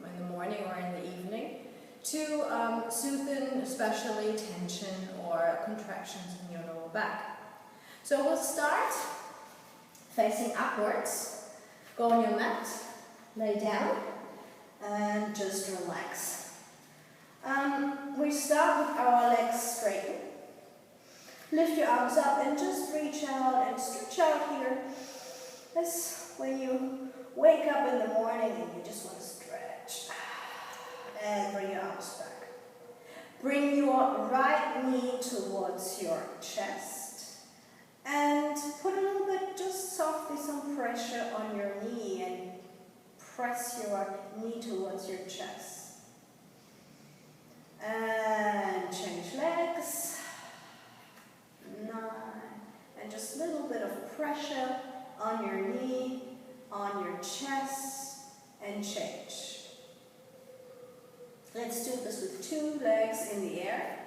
in the morning or in the evening to soothe in especially tension or contractions in your lower back. So we'll start facing upwards. Go on your mat, lay down, and just relax. We start with our legs straightened. Lift your arms up and just reach out and stretch out here. That's when you wake up in the morning and you just want to stretch. And bring your arms back. Bring your right knee towards your chest. And put a little bit, just softly, some pressure on your knee and press your knee towards your chest. And change legs. 9. And just a little bit of pressure on your knee, on your chest, and change. Let's do this with 2 legs in the air.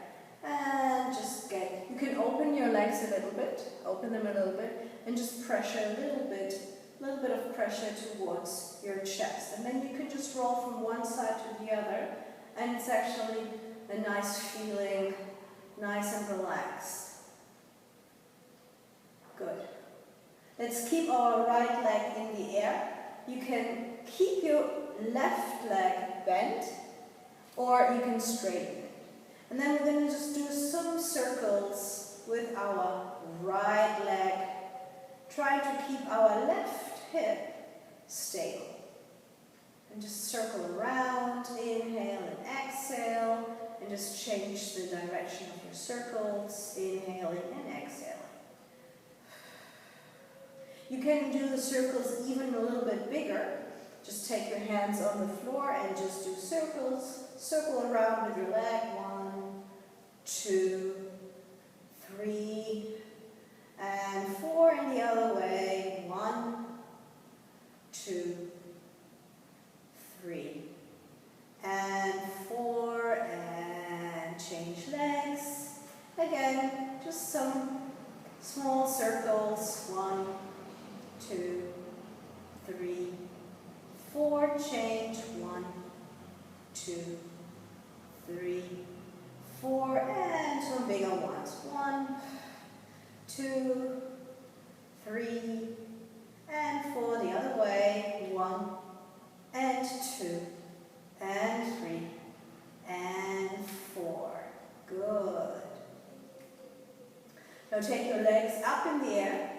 And just you can open your legs a little bit, open them a little bit, and just pressure a little bit of pressure towards your chest. And then you can just roll from one side to the other, and it's actually a nice feeling, nice and relaxed. Good. Let's keep our right leg in the air. You can keep your left leg bent, or you can straighten it. And then we're going to just do some circles with our right leg, trying to keep our left hip stable. And just circle around, inhale and exhale, and just change the direction of your circles, inhaling and exhaling. You can do the circles even a little bit bigger. Just take your hands on the floor and just do circles. Circle around with your leg. 1, 2, 3, and 4 in the other way. 1, 2, 3, and 4, and change legs. Again, just some small circles. 1, 2, 3, 4, change. 1, 2, 3, 4, and some bigger ones. 1, 2, 3, and 4 the other way. 1, and 2, and 3, and 4. Good. Now take your legs up in the air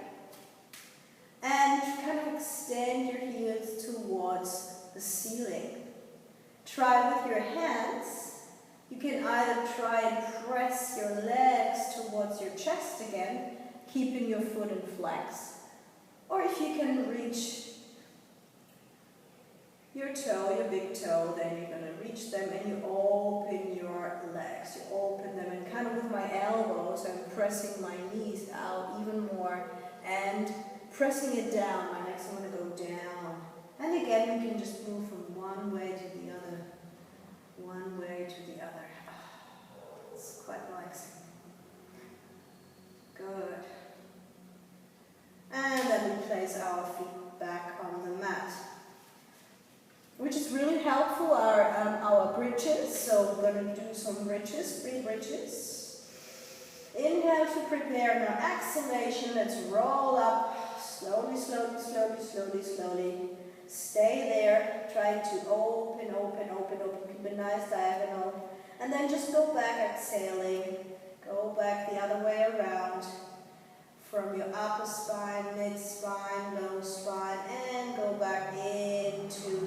and kind of extend your heels towards the ceiling. Try with your hands. You can either try and press your legs towards your chest again, keeping your foot in flex. Or if you can reach your toe, your big toe, then you're going to reach them and you open your legs. You open them, and kind of with my elbows, I'm pressing my knees out even more and pressing it down. My legs are going to go down. And again, you can just move from one way to the other. One way to the other. It's quite relaxing. Good. And then we place our feet back on the mat, which is really helpful, our bridges. So we're going to do some bridges, 3 bridges. Inhale to prepare. Now exhalation, let's roll up. Slowly, slowly, slowly, slowly, slowly. Stay there, trying to open, keep a nice diagonal. And then just go back, exhaling. Go back the other way around. From your upper spine, mid spine, low spine, and go back into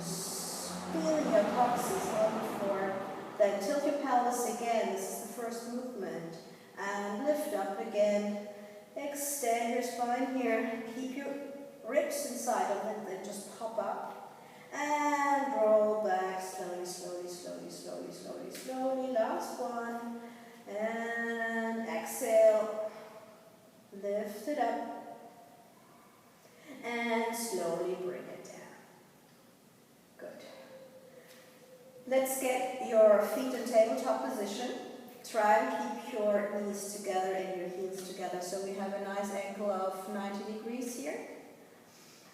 feeling your coccyx on the floor. Then tilt your pelvis again. This is the first movement. And lift up again. Extend your spine here. Keep your ribs inside of it, then just pop up. And roll back slowly, slowly, slowly, slowly, slowly, slowly. Last one. And exhale. Lift it up. And slowly bring it down. Good. Let's get your feet in tabletop position. Try and keep your knees together and your heels together so we have a nice angle of 90 degrees here.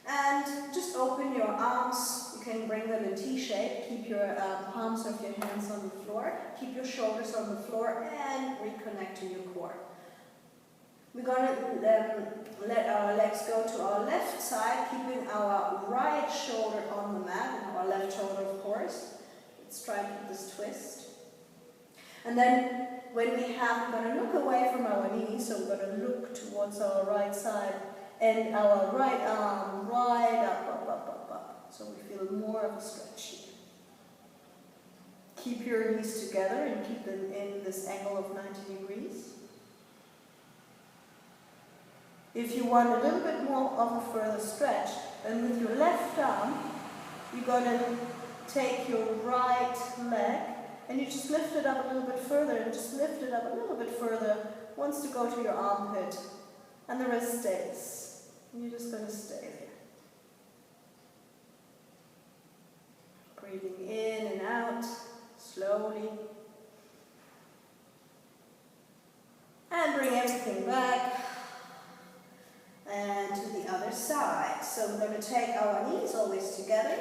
And just open your arms. You can bring them in T-shape. Keep your palms of your hands on the floor. Keep your shoulders on the floor and reconnect to your core. We're going to let our legs go to our left side, keeping our right shoulder on the mat, and our left shoulder, of course. Let's try and keep this twist. And then when we're going to look away from our knees, so we're going to look towards our right side, and our right arm right up. So we feel more of a stretch here. Keep your knees together and keep them in this angle of 90 degrees. If you want a little bit more of a further stretch, then with your left arm, you're going to take your right leg and you just lift it up a little bit further and just lift it up a little bit further, wants to go to your armpit, and the rest stays. And you're just going to stay there. Breathing in and out, slowly. And bring everything back. And to the other side. So we're going to take our knees always together.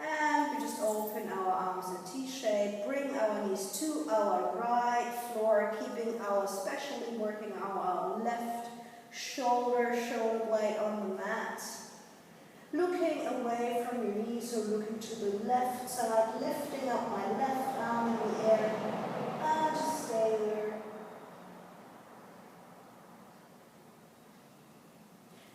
And we just open our arms in T-shape. Bring our knees to our right floor, keeping our, especially working our left shoulder blade on the mat. Looking away from your knees, so looking to the left side, lifting up my left arm in the air, and just stay there.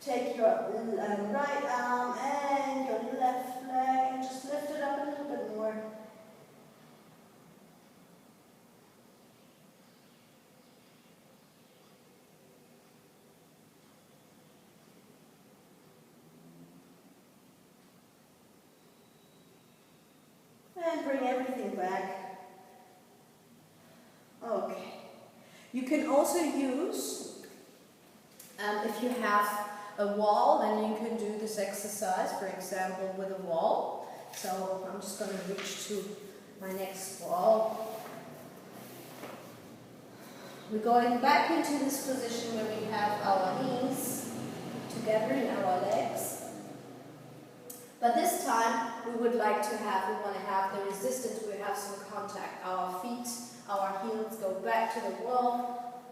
Take your right arm and your left leg and just lift it up a little bit more. And bring everything back. Okay. You can also use, if you have a wall, then you can do this exercise, for example, with a wall. So I'm just going to reach to my next wall. We're going back into this position where we have our knees together in our legs. But this time we want to have the resistance, we have some contact. Our feet, our heels go back to the wall.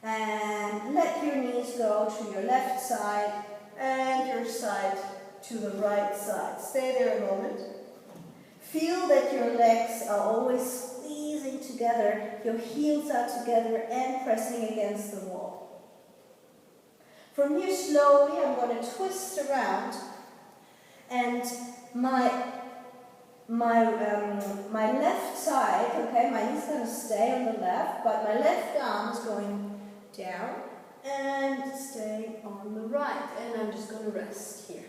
And let your knees go to your left side and your side to the right side. Stay there a moment. Feel that your legs are always squeezing together, your heels are together and pressing against the wall. From here, slowly, I'm going to twist around, and my left side, okay, my knee's going to stay on the left, but my left arm is going down and stay on the right, and I'm just going to rest here.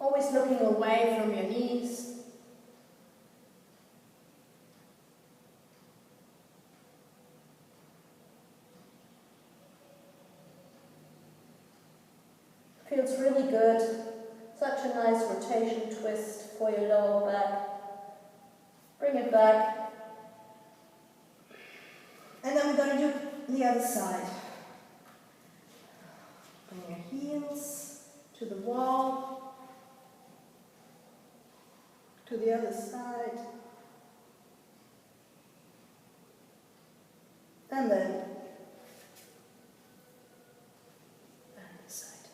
Always looking away from your knees. Feels really good. Such a nice rotation twist for your lower back. Bring it back. And then we're going to do the other side. Bring your heels to the wall. To the other side. And then this side.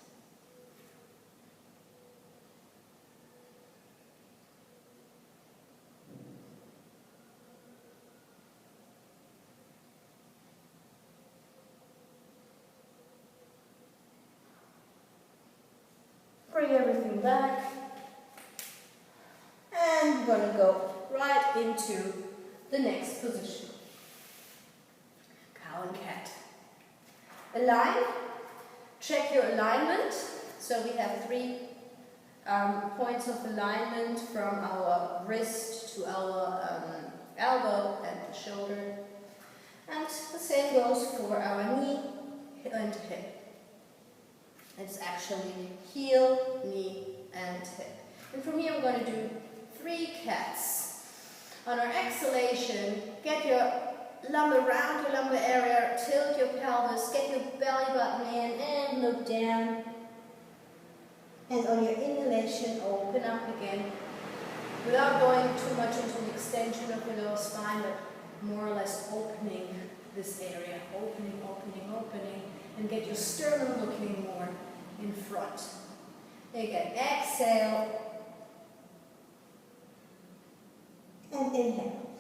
Bring everything back, and we're going to go right into the next position. Cow and cat. Align, check your alignment. So we have 3 points of alignment from our wrist to our elbow and the shoulder. And the same goes for our knee and hip. It's actually heel, knee, and hip. And from here we're going to do 3 cats. On our exhalation, get your lumbar round your lumbar area, tilt your pelvis, get your belly button in and look down. And on your inhalation, open up again. Without going too much into the extension of your lower spine, but more or less opening this area. Opening, opening, opening. And get your sternum looking more in front. Again, exhale. And inhale.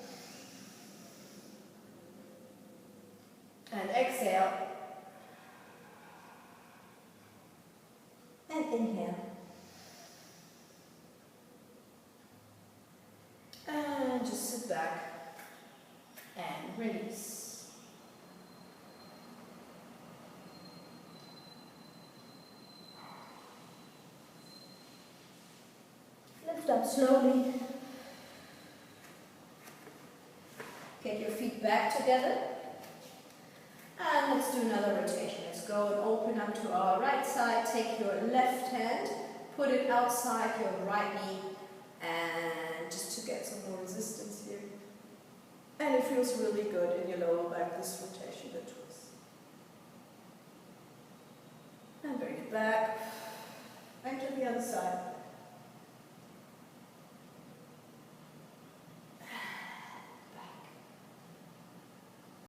And exhale. And inhale. And just sit back and release. Lift up slowly. Get your feet back together. And let's do another rotation. Let's go and open up to our right side. Take your left hand, put it outside your right knee, and just to get some more resistance here. And it feels really good in your lower back, this rotation, the twist. And bring it back. And to the other side.